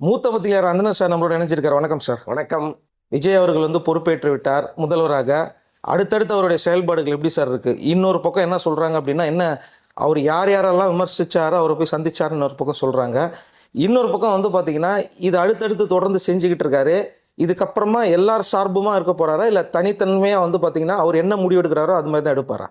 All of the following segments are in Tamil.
மூத்த பத்திரிகையாளர் அந்தன சார் நம்மளோட இணைஞ்சிருக்கார். வணக்கம் சார். வணக்கம். விஜய் அவர்கள் பொறுப்பேற்று விட்டார் முதல்வராக. அடுத்தடுத்து அவருடைய செயல்பாடுகள் எப்படி சார் இருக்குது? இன்னொரு பக்கம் என்ன சொல்கிறாங்க அப்படின்னா, என்ன அவர் யார் யாரெல்லாம் விமர்சித்தாரோ அவரை போய் சந்திச்சாருன்னு இன்னொரு பக்கம் சொல்கிறாங்க. இன்னொரு பக்கம் பார்த்தீங்கன்னா, இது அடுத்தடுத்து தொடர்ந்து செஞ்சுக்கிட்டு இருக்காரு. இதுக்கப்புறமா எல்லார் சார்புமா இருக்க போகிறாரா, இல்லை தனித்தன்மையாக பார்த்தீங்கன்னா அவர் என்ன முடிவு எடுக்கிறாரோ அது மாதிரி தான் எடுப்பாரா?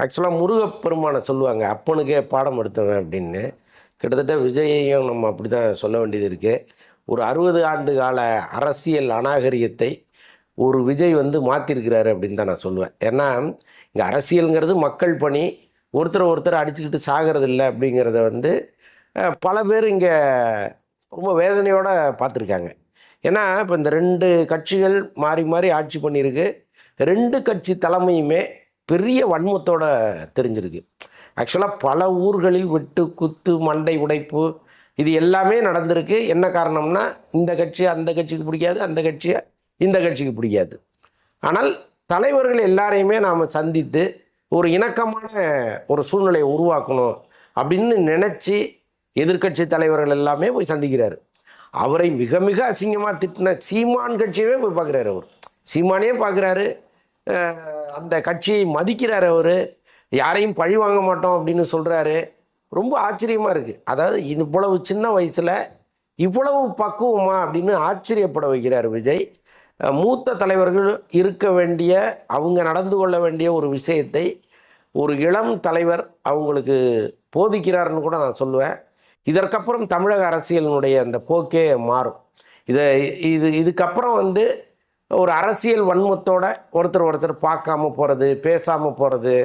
ஆக்சுவலாக முருகப்பெருமானை சொல்லுவாங்க, அப்பனுக்கே பாடம் எடுத்தவன் அப்படின்னு. கிட்டத்தட்ட விஜயையும் நம்ம அப்படி தான் சொல்ல வேண்டியது இருக்குது. ஒரு 60 ஆண்டு கால அரசியல் அநாகரிகத்தை ஒரு விஜய் மாற்றிருக்கிறாரு அப்படின்னு தான் நான் சொல்லுவேன். ஏன்னா இங்கே அரசியலுங்கிறது மக்கள் பணி, ஒருத்தர் அடிச்சுக்கிட்டு சாகிறது இல்லை அப்படிங்கிறத பல பேர் இங்கே ரொம்ப வேதனையோடு பார்த்துருக்காங்க. ஏன்னா இப்போ இந்த 2 கட்சிகள் மாறி மாறி ஆட்சி பண்ணியிருக்கு. 2 கட்சி தலைமையுமே பெரிய வன்மத்தோட தெரிஞ்சிருக்கு. ஆக்சுவலாக பல ஊர்களில் வெட்டு குத்து மண்டை உடைப்பு இது எல்லாமே நடந்திருக்கு. என்ன காரணம்னா, இந்த கட்சி அந்த கட்சிக்கு பிடிக்காது, அந்த கட்சியை இந்த கட்சிக்கு பிடிக்காது. ஆனால் தலைவர்கள் எல்லாரையுமே நாம் சந்தித்து ஒரு இணக்கமான ஒரு சூழ்நிலையை உருவாக்கணும் அப்படின்னு நினச்சி எதிர்கட்சி தலைவர்கள் எல்லாமே போய் சந்திக்கிறார். அவரை மிக மிக அசிங்கமாக திட்டின சீமான் கட்சியவே போய் பார்க்குறாரு. அவர் சீமானே பார்க்குறாரு. அந்த கட்சியை மதிக்கிறார். அவர் யாரையும் பழி வாங்க மாட்டோம் அப்படின்னு சொல்கிறாரு. ரொம்ப ஆச்சரியமாக இருக்குது. அதாவது இவ்வளவு சின்ன வயசில் இவ்வளவு பக்குவமா அப்படின்னு ஆச்சரியப்பட வைக்கிறார் விஜய். மூத்த தலைவர்கள் இருக்க வேண்டிய, அவங்க நடந்து கொள்ள வேண்டிய ஒரு விஷயத்தை ஒரு இளம் தலைவர் அவங்களுக்கு போதிக்கிறாருன்னு கூட நான் சொல்லுவேன். இதற்கப்புறம் தமிழக அரசியலினுடைய அந்த போக்கே மாறும். இதுக்கப்புறம் ஒரு அரசியல் வன்மத்தோட ஒருத்தர் பார்க்காம போகிறது, பேசாமல் போகிறது,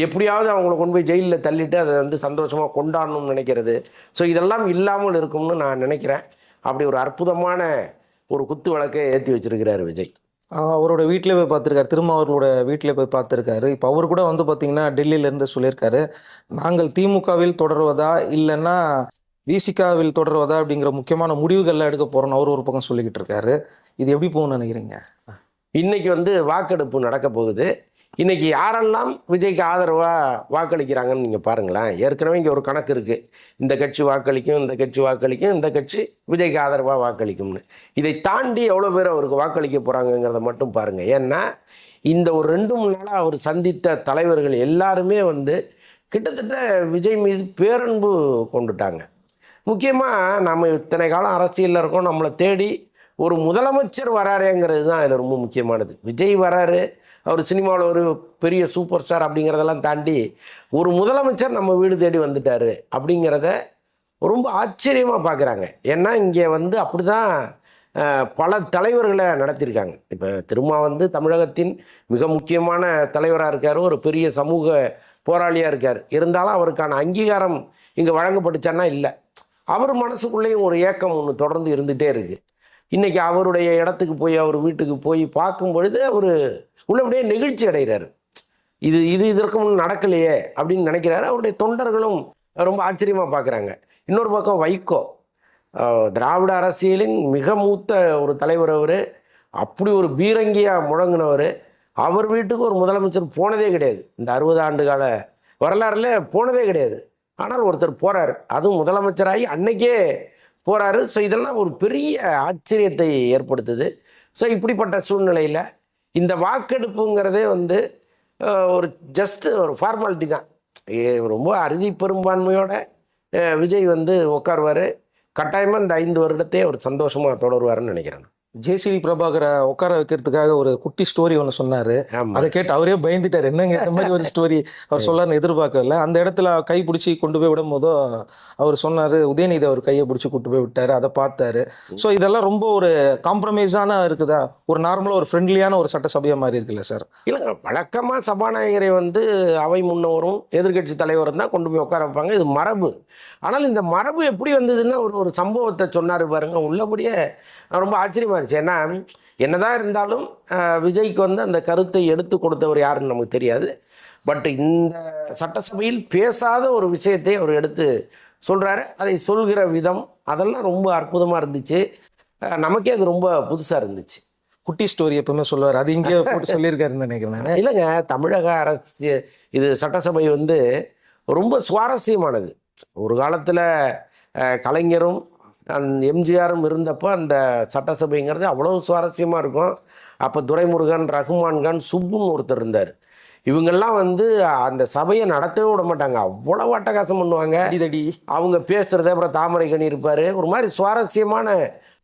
எப்படியாவது அவங்கள கொண்டு போய் ஜெயிலில் தள்ளிட்டு அதை சந்தோஷமாக கொண்டாடணும்னு நினைக்கிறது. ஸோ இதெல்லாம் இல்லாமல் இருக்கும்னு நான் நினைக்கிறேன். அப்படி ஒரு அற்புதமான ஒரு குத்து விளக்கை ஏற்றி வச்சிருக்கிறார் விஜய். அவரோட வீட்டில் போய் பார்த்துருக்காரு, திருமாவர்களோட வீட்டில் போய் பார்த்துருக்காரு. இப்போ அவர் கூட பார்த்தீங்கன்னா டெல்லியிலேருந்து சொல்லியிருக்காரு, நாங்கள் திமுகவில் தொடர்வதா இல்லைன்னா விசிகாவில் தொடர்வதா அப்படிங்கிற முக்கியமான முடிவுகள்லாம் எடுக்க போகிறோன்னு அவர் ஒரு பக்கம் சொல்லிக்கிட்டு இருக்காரு. இது எப்படி போகணும்னு நினைக்கிறீங்க? இன்றைக்கி வாக்கெடுப்பு நடக்க போகுது. இன்றைக்கி யாரெல்லாம் விஜய்க்கு ஆதரவாக வாக்களிக்கிறாங்கன்னு நீங்கள் பாருங்களேன். ஏற்கனவே இங்கே ஒரு கணக்கு இருக்குது, இந்த கட்சி வாக்களிக்கும், இந்த கட்சி வாக்களிக்கும், இந்த கட்சி விஜய்க்கு ஆதரவாக வாக்களிக்கும்னு. இதை தாண்டி எவ்வளோ பேர் அவருக்கு வாக்களிக்க போகிறாங்கங்கிறத மட்டும் பாருங்கள். ஏன்னா இந்த ஒரு 2-3 நாளாக அவர் சந்தித்த தலைவர்கள் எல்லாருமே கிட்டத்தட்ட விஜய் மீது பேரன்பு கொண்டுட்டாங்க. முக்கியமாக நம்ம இத்தனை காலம் அரசியலில் இருக்கோம், நம்மளை தேடி ஒரு முதலமைச்சர் வராருங்கிறது தான் அதில் ரொம்ப முக்கியமானது. விஜய் வராரு, அவர் சினிமாவில் ஒரு பெரிய சூப்பர் ஸ்டார் அப்படிங்கிறதெல்லாம் தாண்டி ஒரு முதலமைச்சர் நம்ம வீடு தேடி வந்துட்டார் அப்படிங்கிறத ரொம்ப ஆச்சரியமாக பார்க்குறாங்க. ஏன்னா இங்கே அப்படி தான் பல தலைவர்களை நடத்தியிருக்காங்க. இப்போ திருமா தமிழகத்தின் மிக முக்கியமான தலைவராக இருக்கார், ஒரு பெரிய சமூக போராளியாக இருக்கார். இருந்தாலும் அவருக்கான அங்கீகாரம் இங்கே வழங்கப்பட்டுச்சான்னா இல்லை. அவர் மனசுக்குள்ளேயும் ஒரு ஏக்கம் ஒன்று தொடர்ந்து இருந்துகிட்டே இருக்குது. இன்றைக்கி அவருடைய இடத்துக்கு போய், அவர் வீட்டுக்கு போய் பார்க்கும் பொழுது அவர் உள்ளபடியே நெகிழ்ச்சி அடைகிறார். இதற்கு முன் நடக்கலையே அப்படின்னு நினைக்கிறாரு. அவருடைய தொண்டர்களும் ரொம்ப ஆச்சரியமாக பார்க்குறாங்க. இன்னொரு பக்கம் வைகோ, திராவிட அரசியலின் மிக மூத்த ஒரு தலைவர். அவர் அப்படி ஒரு பீரங்கியாக முழங்கினவர். அவர் வீட்டுக்கு ஒரு முதலமைச்சர் போனதே கிடையாது. இந்த 60 ஆண்டு கால வரலாறுல போனதே கிடையாது. ஆனால் ஒருத்தர் போகிறார், அதுவும் முதலமைச்சராகி அன்னைக்கே போகிறாரு. ஸோ இதெல்லாம் ஒரு பெரிய ஆச்சரியத்தை ஏற்படுத்துது. ஸோ இப்படிப்பட்ட சூழ்நிலையில் இந்த வாக்கெடுப்புங்கிறதே ஒரு ஜஸ்ட் ஒரு ஃபார்மாலிட்டி தான். ரொம்ப அறுதி பெரும்பான்மையோட விஜய் உட்காருவார். கட்டாயமாக இந்த 5 வருடத்தையே அவர் சந்தோஷமாக தொடருவாருன்னு நினைக்கிறேன். ஜேசிடி பிரபாகரை உட்கார வைக்கிறதுக்காக ஒரு குட்டி ஸ்டோரி ஒன்று சொன்னார். அதை கேட்டு அவரே பயந்துட்டார். என்னங்க இந்த மாதிரி ஒரு ஸ்டோரி அவர் சொல்லார்னு எதிர்பார்க்கல. அந்த இடத்துல கை பிடிச்சி கொண்டு போய் விடும் போதோ அவர் சொன்னார், உதயநிதி அவர் கையை பிடிச்சி கொண்டு போய் விட்டார், அதை பார்த்தாரு. ஸோ இதெல்லாம் ரொம்ப ஒரு காம்ப்ரமைஸான இருக்குதா? ஒரு நார்மலாக ஒரு ஃப்ரெண்ட்லியான ஒரு சட்டசபையாக மாதிரி இருக்குல்ல சார்? இல்லைங்க, வழக்கமாக சபாநாயகரை அவை முன்னவரும் எதிர்கட்சி தலைவரும் தான் கொண்டு போய் உட்கார வைப்பாங்க. இது மரபு. ஆனால் இந்த மரபு எப்படி வந்ததுன்னா ஒரு சம்பவத்தை சொன்னார் பாருங்க. உள்ளபடியே ரொம்ப ஆச்சரியமாக இருந்துச்சு. ஏன்னா என்னதான் இருந்தாலும் விஜய்க்கு அந்த கருத்தை எடுத்து கொடுத்தவர் யாருன்னு நமக்கு தெரியாது. பட் இந்த சட்டசபையில் பேசாத ஒரு விஷயத்தை அவர் எடுத்து சொல்கிறாரு. அதை சொல்கிற விதம் அதெல்லாம் ரொம்ப அற்புதமாக இருந்துச்சு. நமக்கே அது ரொம்ப புதுசாக இருந்துச்சு. குட்டி ஸ்டோரி எப்பவுமே சொல்லுவார், அது இங்கே போட்டு சொல்லியிருக்காருன்னு நினைக்கிறேன். இல்லைங்க, தமிழக அரசு இது சட்டசபை ரொம்ப சுவாரஸ்யமானது. ஒரு காலத்தில் கலைஞரும் எம்ஜிஆரும் இருந்தப்போ அந்த சட்டசபைங்கிறது அவ்வளோ சுவாரஸ்யமாக இருக்கும். அப்போ துரைமுருகன், ரகுமான் கான், சுப்புன்னு ஒருத்தர் இருந்தார். இவங்கெல்லாம் வந்து அந்த சபையை நடத்தவே விட மாட்டாங்க. அவ்வளோ அட்டகாசம் பண்ணுவாங்க. அடிதடி. அவங்க பேசுறது, அப்புறம் தாமரைக்கணி இருப்பார். ஒரு மாதிரி சுவாரஸ்யமான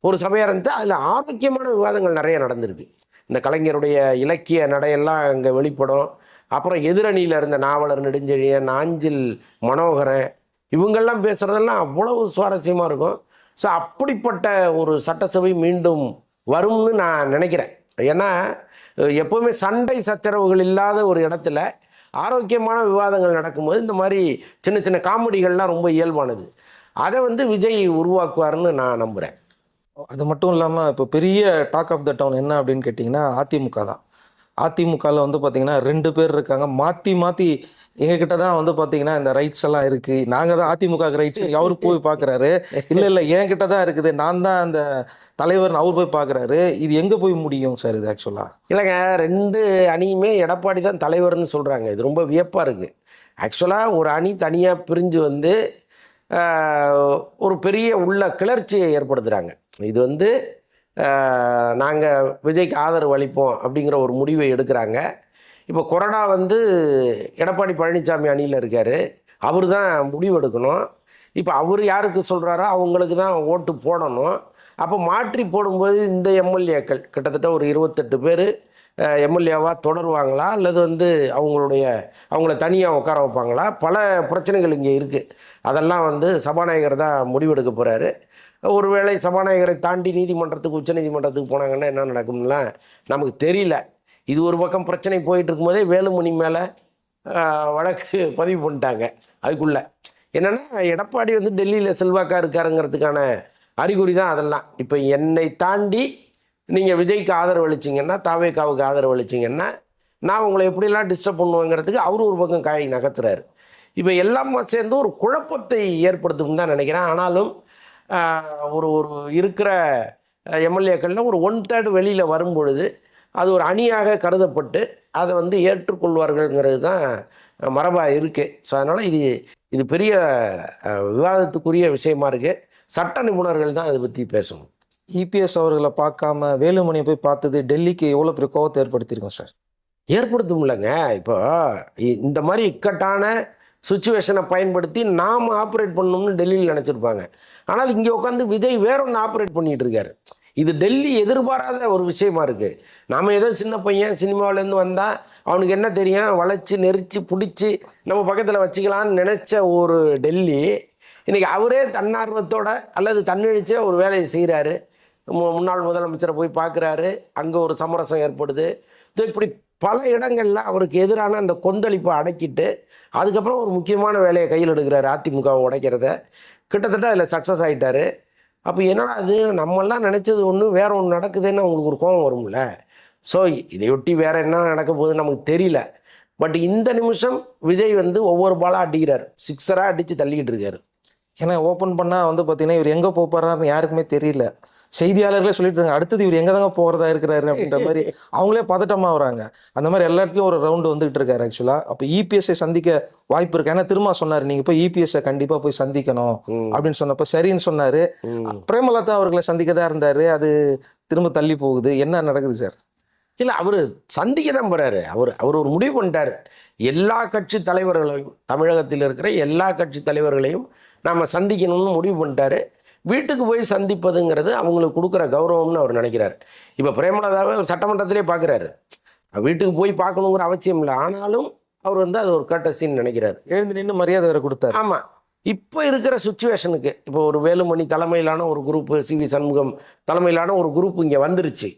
ஒரு சபையாக இருந்துச்சு. அதில் ஆரோக்கியமான விவாதங்கள் நிறைய நடந்திருக்கு. இந்த கலைஞருடைய இலக்கிய நடையெல்லாம் அங்கே வெளிப்படும். அப்புறம் எதிரணியில் இருந்த நாவலர் நெடுஞ்செழியன், நாஞ்சில் மனோகரன், இவங்கெல்லாம் பேசுகிறதெல்லாம் அவ்வளவு சுவாரஸ்யமாக இருக்கும். ஸோ அப்படிப்பட்ட ஒரு சட்டசபை மீண்டும் வரும்னு நான் நினைக்கிறேன். ஏன்னா எப்போவுமே சண்டை சச்சரவுகள் இல்லாத ஒரு இடத்துல ஆரோக்கியமான விவாதங்கள் நடக்கும்போது இந்த மாதிரி சின்ன சின்ன காமெடிகள்லாம் ரொம்ப இயல்பானது. அதை வந்து விஜய் உருவாக்குவார்னு நான் நம்புகிறேன். அது மட்டும் இல்லாமல் இப்போ பெரிய டாக் ஆஃப் த டவுன் என்ன அப்படின்னு கேட்டிங்கன்னா அதிமுக தான். அதிமுகவில் வந்து பார்த்திங்கன்னா 2 பேர் இருக்காங்க. மாற்றி மாற்றி எங்ககிட்ட தான் வந்து பார்த்திங்கன்னா இந்த ரைட்ஸ் எல்லாம் இருக்குது, நாங்கள் தான் அதிமுக ரைட்ஸ், அவர் போய் பார்க்குறாரு. இல்லை என்கிட்ட தான் இருக்குது, நான் தான் அந்த தலைவர்னு அவர் போய் பார்க்குறாரு. இது எங்கே போய் முடியும் சார் இது ஆக்சுவலாக? இல்லைங்க, 2 அணியுமே எடப்பாடி தான் தலைவர்னு சொல்கிறாங்க. இது ரொம்ப வியப்பாக இருக்குது. ஆக்சுவலாக ஒரு அணி தனியாக பிரிஞ்சு வந்து ஒரு பெரிய உள்ள கிளர்ச்சியை ஏற்படுத்துகிறாங்க. இது வந்து நாங்கள் விஜய்க்கு ஆதரவு அளிப்போம் அப்படிங்கிற ஒரு முடிவை எடுக்கிறாங்க. இப்போ கொறடா வந்து எடப்பாடி பழனிசாமி அணியில் இருக்கார். அவர் தான் முடிவு எடுக்கணும். இப்போ அவர் யாருக்கு சொல்கிறாரோ அவங்களுக்கு தான் ஓட்டு போடணும். அப்போ மாற்றி போடும்போது இந்த எம்எல்ஏக்கள் கிட்டத்தட்ட ஒரு 28 பேர் எம்எல்ஏவாக தொடருவாங்களா, அல்லது வந்து அவங்கள தனியாக உட்கார வைப்பாங்களா? பல பிரச்சனைகள் இங்கே இருக்குது. அதெல்லாம் வந்து சபாநாயகர் தான் முடிவெடுக்க போகிறாரு. ஒருவேளை சபாநாயகரை தாண்டி நீதிமன்றத்துக்கு, உச்ச நீதிமன்றத்துக்கு போனாங்கன்னா என்ன நடக்கும்லாம் நமக்கு தெரியல. இது ஒரு பக்கம் பிரச்சனை போயிட்டு இருக்கும்போதே வேலுமணி மேலே வழக்கு பதிவு பண்ணிட்டாங்க. அதுக்குள்ளே என்னென்னா எடப்பாடி வந்து டெல்லியில் செல்வாக்காக இருக்காருங்கிறதுக்கான அறிகுறி தான் அதெல்லாம். இப்போ என்னை தாண்டி நீங்கள் விஜய்க்கு ஆதரவு அளிச்சிங்கன்னா, தாவேகாவுக்கு ஆதரவு அளிச்சிங்கன்னா நான் உங்களை எப்படிலாம் டிஸ்டர்ப் பண்ணுவேங்கிறதுக்கு அவர் ஒரு பக்கம் காய் நகர்த்துறாரு. இப்போ எல்லாம் சேர்ந்து ஒரு குழப்பத்தை ஏற்படுத்தும் தான் நினைக்கிறேன். ஆனாலும் ஒரு இருக்கிற எம்எல்ஏக்களில் ஒரு 1/3 வெளியில் வரும்பொழுது அது ஒரு அணியாக கருதப்பட்டு அதை வந்து ஏற்றுக்கொள்வார்கள்ங்கிறது தான் மரபாக இருக்குது. ஸோ அதனால் இது பெரிய விவாதத்துக்குரிய விஷயமா இருக்குது. சட்ட நிபுணர்கள் தான் அதை பற்றி பேசணும். இபிஎஸ் அவர்களை பார்க்காம வேலுமணியை போய் பார்த்தது டெல்லிக்கு எவ்வளோ பெரிய கோவத்தை ஏற்படுத்தியிருக்கோம் சார்? ஏற்படுத்தும் இல்லைங்க. இப்போ இந்த மாதிரி இக்கட்டான சுச்சுவேஷனை பயன்படுத்தி நாம் ஆப்ரேட் பண்ணணும்னு டெல்லியில் நினச்சிருப்பாங்க. ஆனால் இங்கே உட்காந்து விஜய் வேற ஒன்று ஆப்ரேட் பண்ணிகிட்டு இருக்காரு. இது டெல்லி எதிர்பாராத ஒரு விஷயமா இருக்குது. நாம் ஏதோ சின்ன பையன் சினிமாவிலேருந்து வந்தால் அவனுக்கு என்ன தெரியும், வளைச்சி நெரிச்சு பிடிச்சி நம்ம பக்கத்தில் வச்சுக்கலான்னு நினச்ச ஒரு டெல்லி இன்றைக்கி அவரே தன்னார்வத்தோட அல்லது தன்னெழுச்சே ஒரு வேலையை செய்கிறாரு. முன்னாள் முதலமைச்சரை போய் பார்க்குறாரு, அங்கே ஒரு சமரசம் ஏற்படுது. இப்படி பல இடங்களில் அவருக்கு எதிரான அந்த கொந்தளிப்பை அடக்கிட்டு அதுக்கப்புறம் ஒரு முக்கியமான வேலையை கையில் எடுக்கிறாரு, அதிமுகவை உடைக்கிறத. கிட்டத்தட்ட அதில் சக்ஸஸ் ஆகிட்டார். அப்போ என்னடா அது, நம்மெல்லாம் நினச்சது ஒன்று வேற ஒன்று நடக்குதுன்னு அவங்களுக்கு ஒரு கோபம் வரும்ல. ஸோ இதையொட்டி வேறு என்ன நடக்க போகுதுன்னு நமக்கு தெரியல. பட் இந்த நிமிஷம் விஜய் வந்து ஒவ்வொரு பாலாக அடிக்கிறார், 6-ஆக அடித்து தள்ளிக்கிட்டு இருக்காரு. ஏன்னா ஓப்பன் பண்ணால் வந்து பார்த்தீங்கன்னா இவர் எங்கே போகிறாருன்னு யாருக்குமே தெரியல. செய்தியாளர்களே சொல்லிட்டு இருக்காங்க, அடுத்தது இவர் எங்கே தாங்க போகிறதா இருக்கிறாரு அப்படின்ற மாதிரி அவங்களே பதட்டமாக வராங்க. அந்த மாதிரி எல்லா இடத்துலையும் ஒரு ரவுண்டு வந்துகிட்டு இருக்காரு ஆக்சுவலாக. அப்போ இபிஎஸ்ஐ சந்திக்க வாய்ப்பு இருக்கு. ஏன்னா திரும்ப சொன்னார், நீங்கள் போய் இபிஎஸ்ஐ கண்டிப்பாக போய் சந்திக்கணும் அப்படின்னு சொன்னப்போ சரின்னு சொன்னார். பிரேமலதா அவர்களை சந்திக்க தான் இருந்தார், அது திரும்ப தள்ளி போகுது. என்ன நடக்குது சார்? இல்லை, அவர் சந்திக்க தான் போகிறாரு. அவர் ஒரு முடிவு பண்ணிட்டார். எல்லா கட்சி தலைவர்களையும், தமிழகத்தில் இருக்கிற எல்லா கட்சி தலைவர்களையும் நாம் சந்திக்கணும்னு முடிவு பண்ணிட்டாரு. வீட்டுக்கு போய் சந்திப்பதுங்கிறது அவங்களுக்கு கொடுக்குற கௌரவம்னு அவர் நினைக்கிறார். இப்போ பிரேமலதாவை ஒரு சட்டமன்றத்திலே பார்க்குறாரு. வீட்டுக்கு போய் பார்க்கணுங்கிற அவசியம் இல்லை, ஆனாலும் அவர் வந்து அது ஒரு கட்டசின்னு நினைக்கிறார். எழுந்து நின்று மரியாதை வேறு கொடுத்தாரு. ஆமாம், இப்போ இருக்கிற சுச்சுவேஷனுக்கு இப்போ ஒரு வேலுமணி தலைமையிலான ஒரு குரூப்பு, சிவி சண்முகம் தலைமையிலான ஒரு குரூப் இங்கே வந்துருச்சு.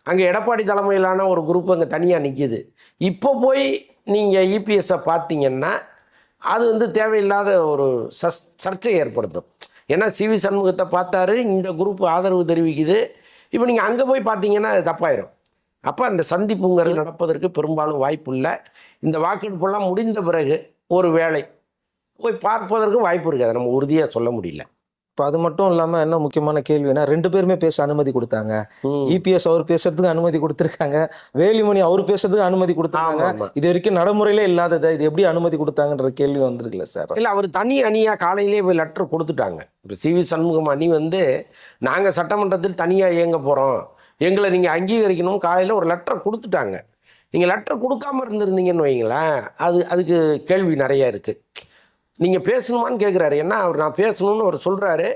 அங்கே எடப்பாடி தலைமையிலான ஒரு குரூப் அங்கே தனியாக நிற்கிது. இப்போ போய் நீங்கள் இபிஎஸ்ஸை பார்த்தீங்கன்னா அது வந்து தேவையில்லாத ஒரு சர்ச்சையை ஏற்படுத்தும். ஏன்னா சிவி சண்முகத்தை பார்த்தாரு, இந்த குரூப் ஆதரவு தெரிவிக்குது. இப்போ நீங்கள் அங்கே போய் பார்த்தீங்கன்னா அது தப்பாயிரும். அப்போ அந்த சந்திப்புங்கிறது நடப்பதற்கு பெரும்பாலும் வாய்ப்பு இல்லை. இந்த வாக்கெடுப்பெல்லாம் முடிந்த பிறகு ஒரு வேளை போய் பார்ப்பதற்கு வாய்ப்பு இருக்குது. அதை நம்ம உறுதியாக சொல்ல முடியல. இப்போ அது மட்டும் இல்லாமல் என்ன முக்கியமான கேள்வினா 2 பேருமே பேச அனுமதி கொடுத்தாங்க. இபிஎஸ் அவர் பேசுறதுக்கு அனுமதி கொடுத்துருக்காங்க, வேலுமணி அவர் பேசுறதுக்கு அனுமதி கொடுத்துருக்காங்க. ஆமா. இது வரைக்கும் நடைமுறையிலே இல்லாததை இது எப்படி அனுமதி கொடுத்தாங்கன்ற கேள்வி வந்திருக்குல்ல சார்? இல்லை, அவர் தனி அணியாக காலையிலே போய் லெட்டர் கொடுத்துட்டாங்க. இப்போ சிவி சண்முகம் அணி வந்து நாங்கள் சட்டமன்றத்தில் தனியாக இயங்க போகிறோம், எங்களை நீங்கள் அங்கீகரிக்கணும் காலையில் ஒரு லெட்டர் கொடுத்துட்டாங்க. நீங்கள் லெட்டர் கொடுக்காம இருந்திருந்தீங்கன்னு வைங்களேன், அதுக்கு கேள்வி நிறையா இருக்குது. நீங்கள் பேசணுமான்னு கேட்குறாரு. ஏன்னா அவர் நான் பேசணும்னு அவர் சொல்கிறாரு,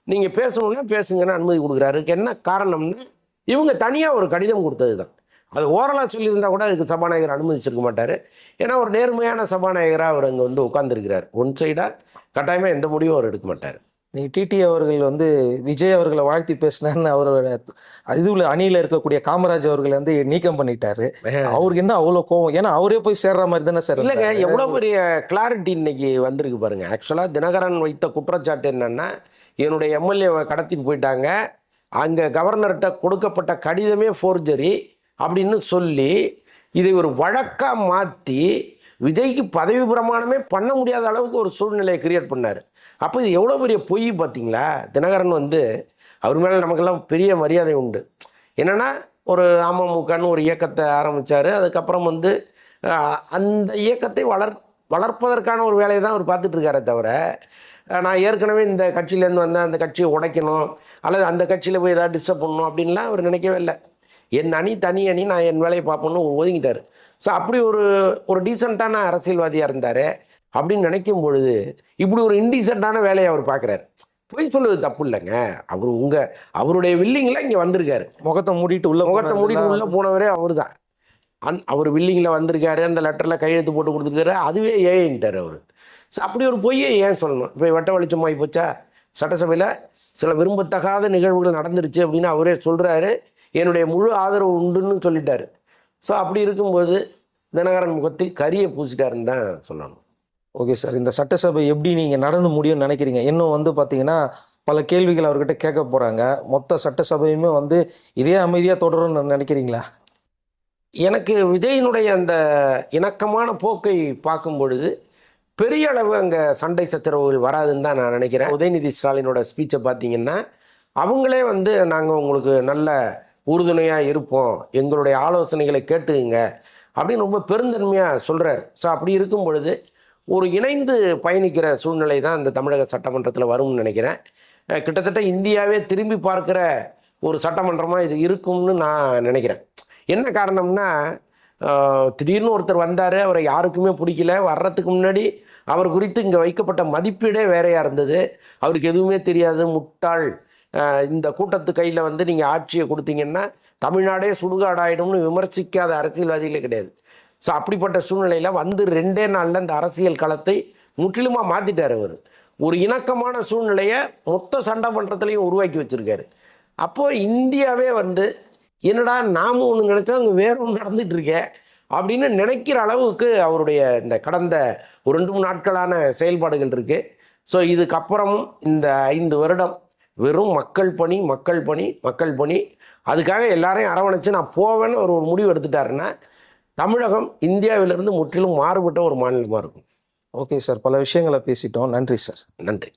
நீங்கள் பேசணுன்னா பேசுங்கன்னு அனுமதி கொடுக்குறாரு. அதுக்கு என்ன காரணம்னு இவங்க தனியாக ஒரு கடிதம் கொடுத்தது தான். அது ஓரலாக சொல்லியிருந்தால் கூட அதுக்கு சபாநாயகர் அனுமதிச்சிருக்க மாட்டார். ஏன்னா ஒரு நேர்மையான சபாநாயகராக அவர் அங்கே வந்து உட்காந்துருக்கிறார். ஒன் சைடாக கட்டாயமாக எந்த முடிவும் அவர் எடுக்க மாட்டார். நீ டிடி அவர்கள் வந்து விஜய் அவர்களை வாழ்த்தி பேசினான்னு அவரோட இதுல அணியில் இருக்கக்கூடிய காமராஜ் அவர்களை வந்து நீக்கம் பண்ணிட்டாரு. அவருக்கு என்ன அவ்வளோ கோவம்? ஏன்னா அவரே போய் சேர்ற மாதிரி தானே சார். இல்லைங்க, எவ்வளோ பெரிய கிளாரிட்டி இன்னைக்கு வந்திருக்கு பாருங்க. ஆக்சுவலாக தினகரன் வைத்த குற்றச்சாட்டு என்னன்னா, என்னுடைய எம்எல்ஏவை கடத்திட்டு போயிட்டாங்க, அங்கே கவர்னர்கிட்ட கொடுக்கப்பட்ட கடிதமே ஃபோர்ஜரி அப்படின்னு சொல்லி இதை ஒரு வழக்காக மாற்றி விஜய்க்கு பதவி பிரமாணமே பண்ண முடியாத அளவுக்கு ஒரு சூழ்நிலையை கிரியேட் பண்ணார். அப்போ இது எவ்வளோ பெரிய பொய் பார்த்தீங்களா? தினகரன் வந்து அவர் மேலே நமக்கெல்லாம் பெரிய மரியாதை உண்டு. என்னென்னா ஒரு அமமுகன்னு ஒரு இயக்கத்தை ஆரம்பித்தார். அதுக்கப்புறம் வந்து அந்த இயக்கத்தை வளர்ப்பதற்கான ஒரு வேலையை தான் அவர் பார்த்துட்ருக்காரே தவிர, நான் ஏற்கனவே இந்த கட்சியிலேருந்து வந்தேன், அந்த கட்சியை உடைக்கணும் அல்லது அந்த கட்சியில் போய் ஏதாவது டிஸ்டர்ப் பண்ணணும் அப்படின்லாம் அவர் நினைக்கவே இல்லை. என் அணி தனி அணி, நான் என் வேலையை பார்ப்போன்னு ஒதுங்கிட்டார். ஸோ அப்படி ஒரு டீசெண்டான அரசியல்வாதியாக இருந்தார். அப்படின்னு நினைக்கும் பொழுது இப்படி ஒரு இன்டீசெண்டான வேலையை அவர் பார்க்குறாரு. போய் சொல்லுவது தப்பு இல்லைங்க. அவருடைய வில்லிங்கில் இங்கே வந்திருக்காரு. முகத்தை மூடிட்டு உள்ளே போனவரே அவர் தான். அவர் வில்லிங்கில் வந்திருக்காரு, அந்த லெட்டரில் கையெழுத்து போட்டு கொடுத்துருக்காரு. அதுவே ஏன்ட்டார் அவர். ஸோ அப்படி ஒரு பொய்யை ஏன் சொல்லணும்? இப்போ வெட்ட வெளிச்சமாகி போச்சா? சட்டசபையில் சில விரும்பத்தகாத நிகழ்வுகள் நடந்துருச்சு அப்படின்னு அவரே சொல்கிறாரு. என்னுடைய முழு ஆதரவு உண்டுன்னு சொல்லிட்டாரு. ஸோ அப்படி இருக்கும்போது தினகரன் முகத்தில் கரியை பூசிட்டாருன்னு தான் சொல்லணும். ஓகே சார், இந்த சட்டசபை எப்படி நீங்கள் நடந்து முடியும்னு நினைக்கிறீங்க? இன்னும் வந்து பார்த்தீங்கன்னா பல கேள்விகள் அவர்கிட்ட கேட்க போகிறாங்க. மொத்த சட்டசபையுமே வந்து இதே அமைதியாக தொடரும்னு நினைக்கிறீங்களா? எனக்கு விஜயினுடைய அந்த இணக்கமான போக்கை பார்க்கும் பொழுது பெரிய அளவு அங்கே சண்டை சச்சரவுகள் வராதுன்னு தான் நான் நினைக்கிறேன். உதயநிதி ஸ்டாலினோட ஸ்பீச்சை பார்த்தீங்கன்னா அவங்களே வந்து நாங்கள் உங்களுக்கு நல்ல உறுதுணையாக இருப்போம், எங்களுடைய ஆலோசனைகளை கேட்டுங்க அப்படின்னு ரொம்ப பெருந்தன்மையாக சொல்கிறார். ஸோ அப்படி இருக்கும் பொழுது ஒரு இணைந்து பயணிக்கிற சூழ்நிலை தான் இந்த தமிழக சட்டமன்றத்தில் வரும்னு நினைக்கிறேன். கிட்டத்தட்ட இந்தியாவே திரும்பி பார்க்குற ஒரு சட்டமன்றமாக இது இருக்கும்னு நான் நினைக்கிறேன். என்ன காரணம்னா, திடீர்னு ஒருத்தர் வந்தார், அவரை யாருக்குமே பிடிக்கல. வர்றதுக்கு முன்னாடி அவர் குறித்து இங்கே வைக்கப்பட்ட மதிப்பீடே வேறையாக இருந்தது. அவருக்கு எதுவுமே தெரியாது, முட்டாள், இந்த கூட்டத்து கையில் வந்து நீங்கள் ஆட்சியை கொடுத்தீங்கன்னா தமிழ்நாடே சுடுகாடாயிடும்னு விமர்சிக்காத அரசியல்வாதிகளே கிடையாது. ஸோ அப்படிப்பட்ட சூழ்நிலையில் வந்து 2 நாளில் இந்த அரசியல் களத்தை முற்றிலுமாக மாற்றிட்டார். அவர் ஒரு இணக்கமான சூழ்நிலையை மொத்த சட்டமன்றத்திலையும் உருவாக்கி வச்சுருக்காரு. அப்போது இந்தியாவே வந்து என்னடா நாம ஒன்று நினச்சா அங்கே வேற ஒன்று நடந்துகிட்ருக்கே அப்படின்னு நினைக்கிற அளவுக்கு அவருடைய இந்த கடந்த ஒரு 2-3 நாட்களான செயல்பாடுகள் இருக்குது. ஸோ இதுக்கப்புறமும் இந்த 5 வருடம் வெறும் மக்கள் பணி மக்கள் பணி மக்கள் பணி, அதுக்காக எல்லாரையும் அரவணைச்சு நான் போவேன்னு ஒரு முடிவு எடுத்துட்டாருன்னா தமிழகம் இந்தியாவிலிருந்து முற்றிலும் மாறுபட்ட ஒரு மாநிலமாக இருக்கும். ஓகே சார், பல விஷயங்களை பேசிட்டோம். நன்றி சார். நன்றி.